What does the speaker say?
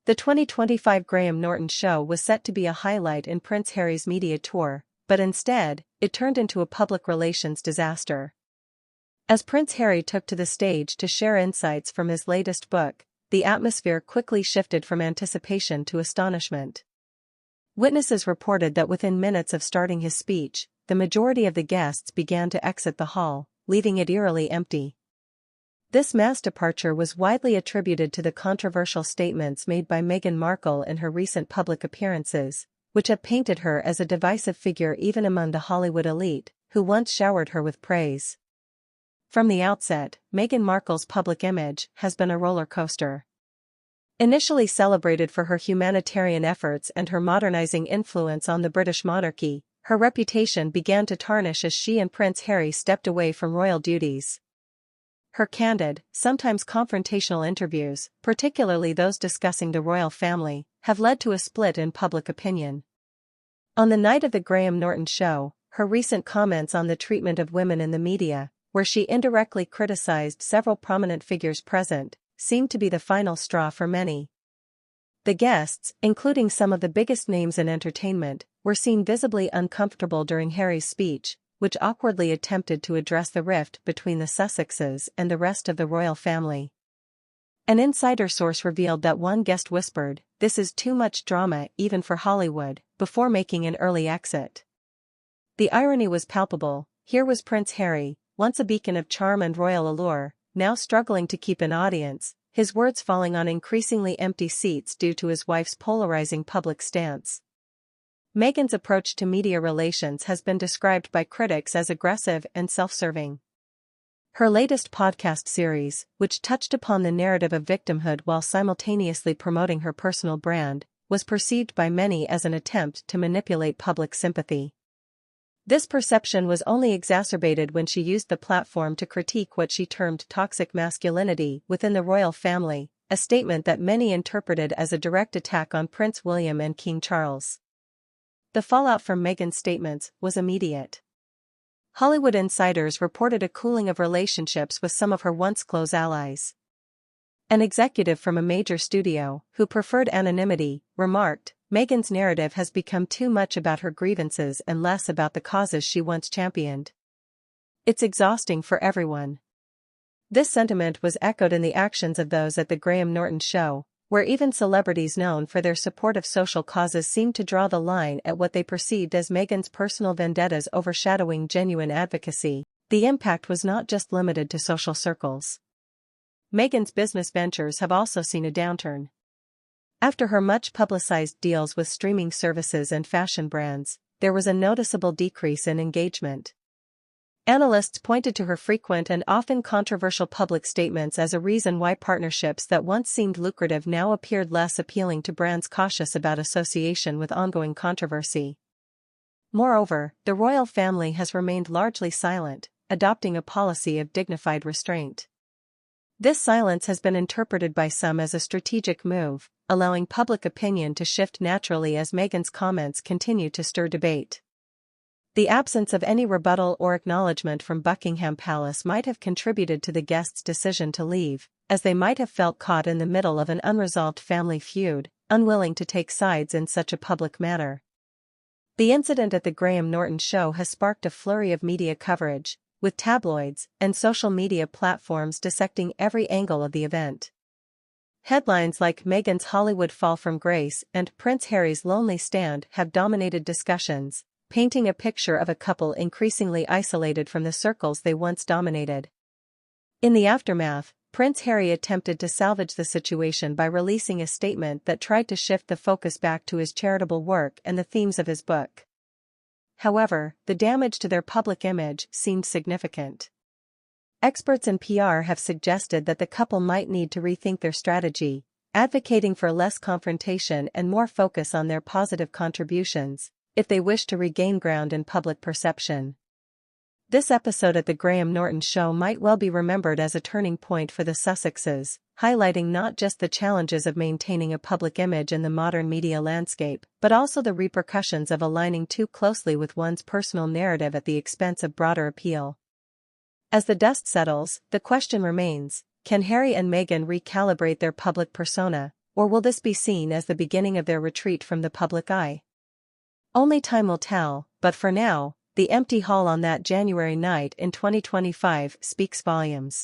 The 2025 Graham Norton Show was set to be a highlight in Prince Harry's media tour, but instead, it turned into a public relations disaster. As Prince Harry took to the stage to share insights from his latest book, the atmosphere quickly shifted from anticipation to astonishment. Witnesses reported that within minutes of starting his speech, the majority of the guests began to exit the hall, leaving it eerily empty. This mass departure was widely attributed to the controversial statements made by Meghan Markle in her recent public appearances, which have painted her as a divisive figure even among the Hollywood elite, who once showered her with praise. From the outset, Meghan Markle's public image has been a roller coaster. Initially celebrated for her humanitarian efforts and her modernizing influence on the British monarchy, her reputation began to tarnish as she and Prince Harry stepped away from royal duties. Her candid, sometimes confrontational interviews, particularly those discussing the royal family, have led to a split in public opinion. On the night of the Graham Norton Show, her recent comments on the treatment of women in the media, where she indirectly criticized several prominent figures present, seemed to be the final straw for many. The guests, including some of the biggest names in entertainment, were seen visibly uncomfortable during Harry's speech, which awkwardly attempted to address the rift between the Sussexes and the rest of the royal family. An insider source revealed that one guest whispered, "This is too much drama even for Hollywood," before making an early exit. The irony was palpable. Here was Prince Harry, once a beacon of charm and royal allure, now struggling to keep an audience, his words falling on increasingly empty seats due to his wife's polarizing public stance. Meghan's approach to media relations has been described by critics as aggressive and self-serving. Her latest podcast series, which touched upon the narrative of victimhood while simultaneously promoting her personal brand, was perceived by many as an attempt to manipulate public sympathy. This perception was only exacerbated when she used the platform to critique what she termed toxic masculinity within the royal family, a statement that many interpreted as a direct attack on Prince William and King Charles. The fallout from Meghan's statements was immediate. Hollywood insiders reported a cooling of relationships with some of her once close allies. An executive from a major studio, who preferred anonymity, remarked, "Meghan's narrative has become too much about her grievances and less about the causes she once championed. It's exhausting for everyone." This sentiment was echoed in the actions of those at the Graham Norton Show, where even celebrities known for their support of social causes seemed to draw the line at what they perceived as Meghan's personal vendettas overshadowing genuine advocacy. The impact was not just limited to social circles. Meghan's business ventures have also seen a downturn. After her much-publicized deals with streaming services and fashion brands, there was a noticeable decrease in engagement. Analysts pointed to her frequent and often controversial public statements as a reason why partnerships that once seemed lucrative now appeared less appealing to brands cautious about association with ongoing controversy. Moreover, the royal family has remained largely silent, adopting a policy of dignified restraint. This silence has been interpreted by some as a strategic move, allowing public opinion to shift naturally as Meghan's comments continue to stir debate. The absence of any rebuttal or acknowledgement from Buckingham Palace might have contributed to the guests' decision to leave, as they might have felt caught in the middle of an unresolved family feud, unwilling to take sides in such a public matter. The incident at the Graham Norton Show has sparked a flurry of media coverage, with tabloids and social media platforms dissecting every angle of the event. Headlines like "Meghan's Hollywood Fall from Grace" and "Prince Harry's Lonely Stand" have dominated discussions, painting a picture of a couple increasingly isolated from the circles they once dominated. In the aftermath, Prince Harry attempted to salvage the situation by releasing a statement that tried to shift the focus back to his charitable work and the themes of his book. However, the damage to their public image seemed significant. Experts in PR have suggested that the couple might need to rethink their strategy, advocating for less confrontation and more focus on their positive contributions, if they wish to regain ground in public perception. This episode at the Graham Norton Show might well be remembered as a turning point for the Sussexes, highlighting not just the challenges of maintaining a public image in the modern media landscape, but also the repercussions of aligning too closely with one's personal narrative at the expense of broader appeal. As the dust settles, the question remains, can Harry and Meghan recalibrate their public persona, Or will this be seen as the beginning of their retreat from the public eye? Only time will tell, but for now, the empty hall on that January night in 2025 speaks volumes.